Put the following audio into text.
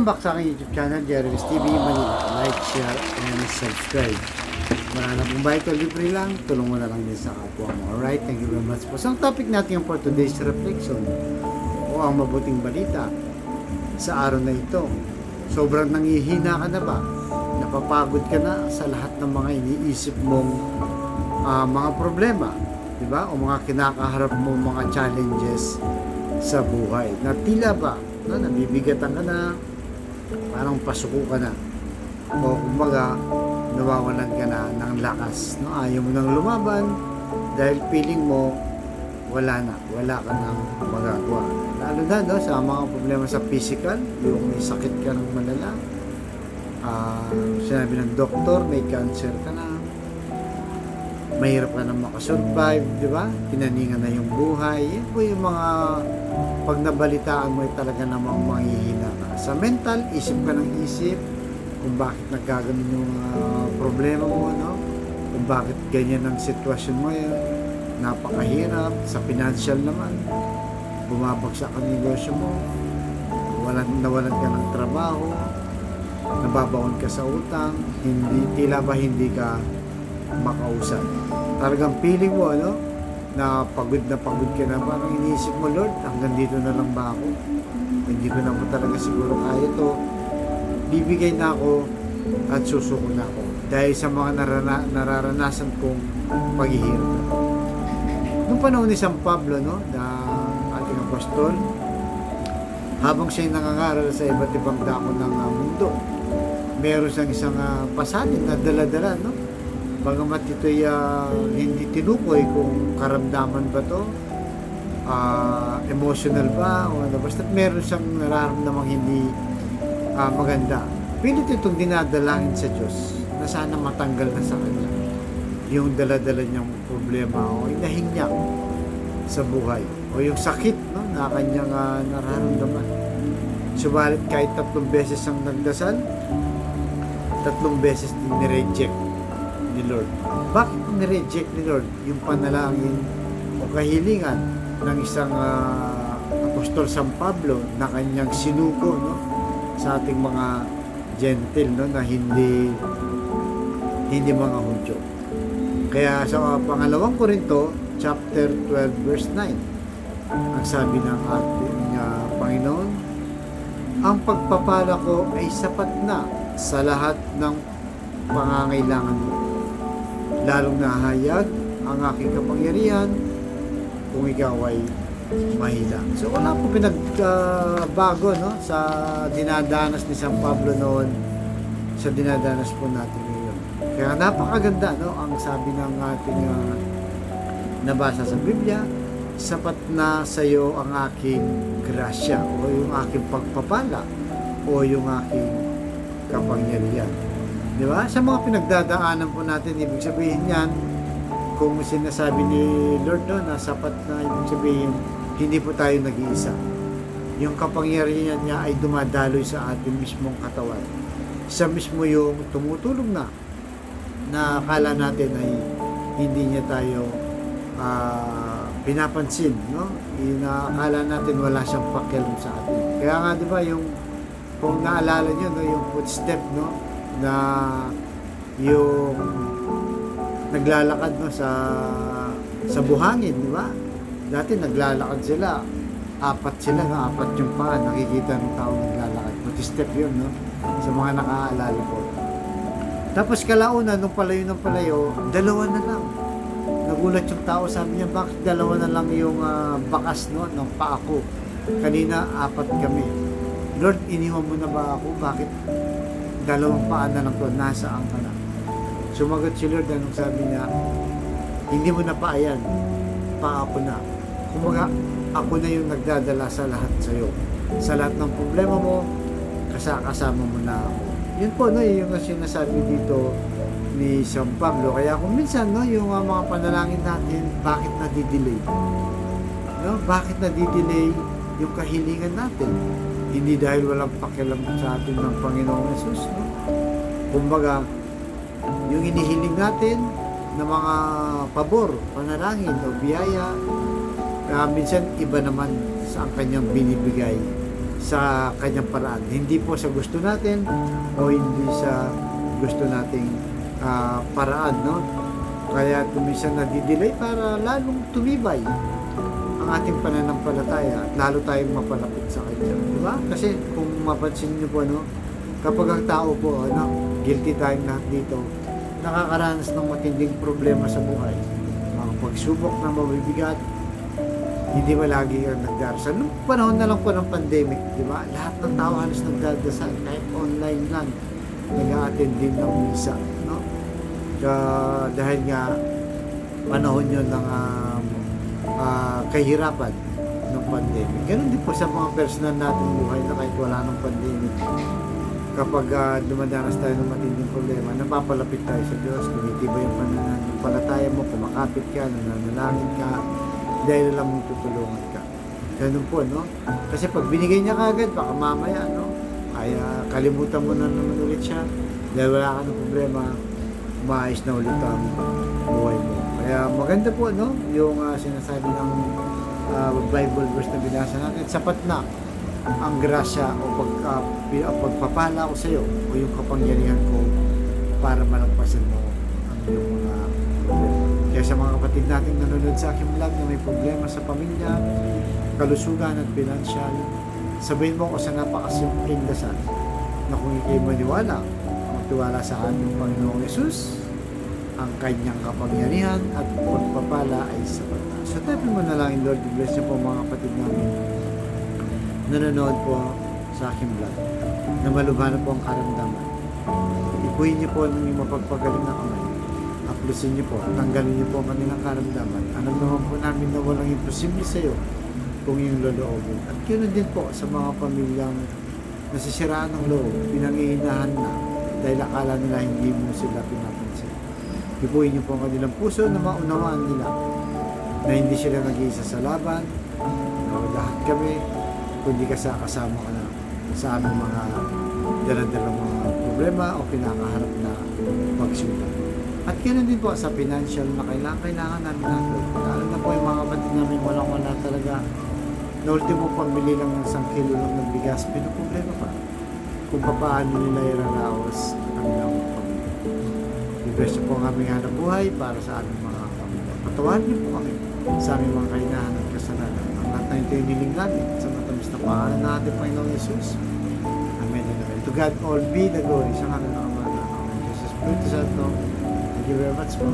Welcome back sa aking YouTube channel, Jerry's TV Manila. Like, share, and subscribe. Wala na pong bayad o libre lang, tulong mo na lang din sa kapwa mo. Alright, thank you very much po. So, ang topic natin for today's reflection o ang mabuting balita sa araw na ito. Sobrang nangihina ka na ba? Napapagod ka na sa lahat ng mga iniisip mong mga problema, di ba? O mga kinakaharap mo mga challenges sa buhay. Na tila ba, no, nabibigatan ka na, parang pasuko ka na, o kumbaga nawawalan ka na ng lakas, no? Ayaw mo nang lumaban dahil feeling mo wala ka nang magagawa, lalo na, no, sa mga problema sa physical, yung may sakit ka ng malala, sinabi ng doktor may cancer ka na, mahirap ka na makasurvive, di ba? Tinaningan na yung buhay. Yan po yung mga pag nabalitaan mo talaga namang manghihina ka. Sa mental, isip ka ng isip kung bakit nagkaganon yung problema mo, no? Kung bakit ganyan ang sitwasyon mo yun. Napakahirap. Sa financial naman, bumabagsak ang negosyo mo, nawalan ka ng trabaho, nababaon ka sa utang, tila ba hindi ka makausap. Talagang feeling mo, ano, na pagod ka na, parang iniisip mo, Lord, hanggang dito na lang ba ako? Hindi ko na po talaga siguro kaya to. Bibigay na ako at susuko na ako dahil sa mga nararanasan kong paghihirap. Noong panahon ni San Pablo, no, na ating apostol, habang siya'y nangangaral sa iba't ibang dako ng mundo, meron siyang isang pasanin na dala-dala, no? Bagamat ito'y hindi tinukoy kung karamdaman ba to, emotional ba, o ano, basta meron siyang nararamdamang hindi maganda. Pilit itong dinadalangin sa Diyos na sana matanggal na sa kanya yung dala-dala niyang problema o inahinyak sa buhay o yung sakit, no, na kanyang nararamdaman. Subalit kahit 3 beses ang nagdasal, 3 beses din ni-reject ni Lord. Bakit ni-reject ni Lord yung panalangin o kahilingan ng isang apostol San Pablo na kanyang sinuko, no, sa ating mga gentle, no, na hindi mga Hudyo? Kaya sa pangalawang Korinto chapter 12 verse 9, ang sabi ng ating Panginoon, ang pagpapala ko ay sapat na sa lahat ng pangangailangan mo, lalong nahayag ang aking kapangyarihan kung ikaw ay mahina. So wala po pinagbago, no, sa dinadanas ni San Pablo noon sa dinadanas po natin ngayon. Kaya napakaganda, no, ang sabi ng ating nabasa sa Biblia, sapat na sa iyo ang aking grasya o yung aking pagpapala o yung aking kapangyarihan. Di ba? Sa mga pinagdadaanan po natin, ibig sabihin yan, kung sinasabi ni Lord, no, na sapat na, ibig sabihin, hindi po tayo nag-iisa. Yung kapangyarihan niya ay dumadaloy sa ating mismong katawan. Siya mismo yung tumutulong na akala natin ay hindi niya tayo pinapansin, no? Akala natin wala siyang pakialam sa atin. Kaya nga, di ba, yung kung naalala niyo, no, yung footstep, no, na yung naglalakad, no, sa buhangin, di ba? Dati naglalakad sila, 4 yung paa, nakikita ng tao naglalakad. Footstep yun, no, sa mga nakaalala ko. Tapos kalauna, nung palayo, 2 na lang. Nagulat yung tao, sabi niya, bakit 2 na lang yung bakas, no, ng paa ko? Kanina 4 kami. Lord, iniwan mo na ba ako? Bakit 2 paa na lang to? Nasaan ka na? Sumagot si Lord, anong sabi niya? Hindi mo na pa yan. Paa ko na. Kumaga, ako na yung nagdadala sa lahat sa'yo. Sa lahat ng problema mo, kasama mo na ako. Yun po, no, yung sinasabi dito ni San Pablo. Kaya kung minsan, no, yung mga panalangin natin, bakit nadidelay? No? Bakit nadidelay yung kahilingan natin? Hindi dahil walang pakialam sa atin ng Panginoong Yesus, no? Kumbaga, yung inihiling natin na mga pabor, panalangin o biyaya, minsan iba naman sa kanyang binibigay sa kanyang paraan. Hindi po sa gusto natin o hindi sa gusto nating paraan, no? Kaya minsan nadidelay para lalong tumibay ang ating pananampalataya at lalo tayong mapalapit sa Kanya. Di ba? Kasi kung mapansin niyo po, no, kapag ang tao po, guilty tayong lahat dito, nakakaranas ng matinding problema sa buhay. Mga pagsubok na mabibigat, hindi ba lagi ang nagdarasal? Noong panahon na lang po ng pandemic, di ba? Lahat ng tao halos nagdadasal, kahit online lang, nag-a-attend din ng misa, no? Dahil nga, panahon yun ng kahirapan ng pandemic. Ganun din po sa mga personal nating buhay na kahit wala ng pandemic. Kapag dumadanas tayo ng matinding problema, napapalapit tayo sa Diyos, tumitibay yung pananampalataya mo, kumakapit ka, nananalangin ka, dahil alam mong tutulungan ka. Ganun po, no? Kasi pag binigay niya kagad, baka mamaya, no? Ay, kalimutan mo na naman ulit siya, dahil wala ka ng problema, maayos na ulit ang buhay mo. Kaya maganda po, no? Yung sinasabi ng Bible verse na binasa natin, sapat na ang grasya o pagpapala ko sa iyo o yung kapangyarihan ko para malagpasan mo ang iyong mga problema. Kaya sa mga kapatid nating nanonood sa aking vlog na may problema sa pamilya, kalusugan at pinansyal, sabihin mo ko sa napakasimpleng dasal na kung ikay maniwala, magtiwala sa aming Panginoong Yesus, ang kanyang kapangyarihan at pagpapala ay sapat na. So tabi mo na lang, Lord, bless niyo po mga kapatid namin nanonood po sa aking vlog na malubha na po ang karamdaman. Ipuhin niyo po ng yung mapagpagaling na kamay. Aplusin niyo po, tanggalin niyo po ang kanilang karamdaman. Alam naman po namin na walang imposible sa iyo kung yung loloobin. At yun din po sa mga pamilyang nasisiraan ng loob, pinangihinahan na dahil akala nila hindi mo sila pinapansin. Ipuhin niyo po ang kanilang puso na maunawaan nila na hindi sila nag-iisa sa laban, na lahat kami, kundi kasama ka na sa aming mga daladalang mga problema o kinakaharap na pagsubok. At ganoon din po sa financial na kailangan namin natin. Lalo na po yung mga kapatid namin walang-wala talaga. Na ultimo pambili lang ng 1 kilo lang ng bigas, pinoproblema pa kung paano nila iraraos ang kanilang pamilya. Ibesto po ang aming hanap buhay para sa aming mga pamilya. Patawahan niyo po kami sa aming mga kainahan at kasalanan. Ang lahat na ito yung hiling namin sa matamis na pangalan na ating Panginoong Yesus. Amen and amen. To God all be the glory. Sa kanilang Ama na Diyos Espiritu Santo. Thank you very much po.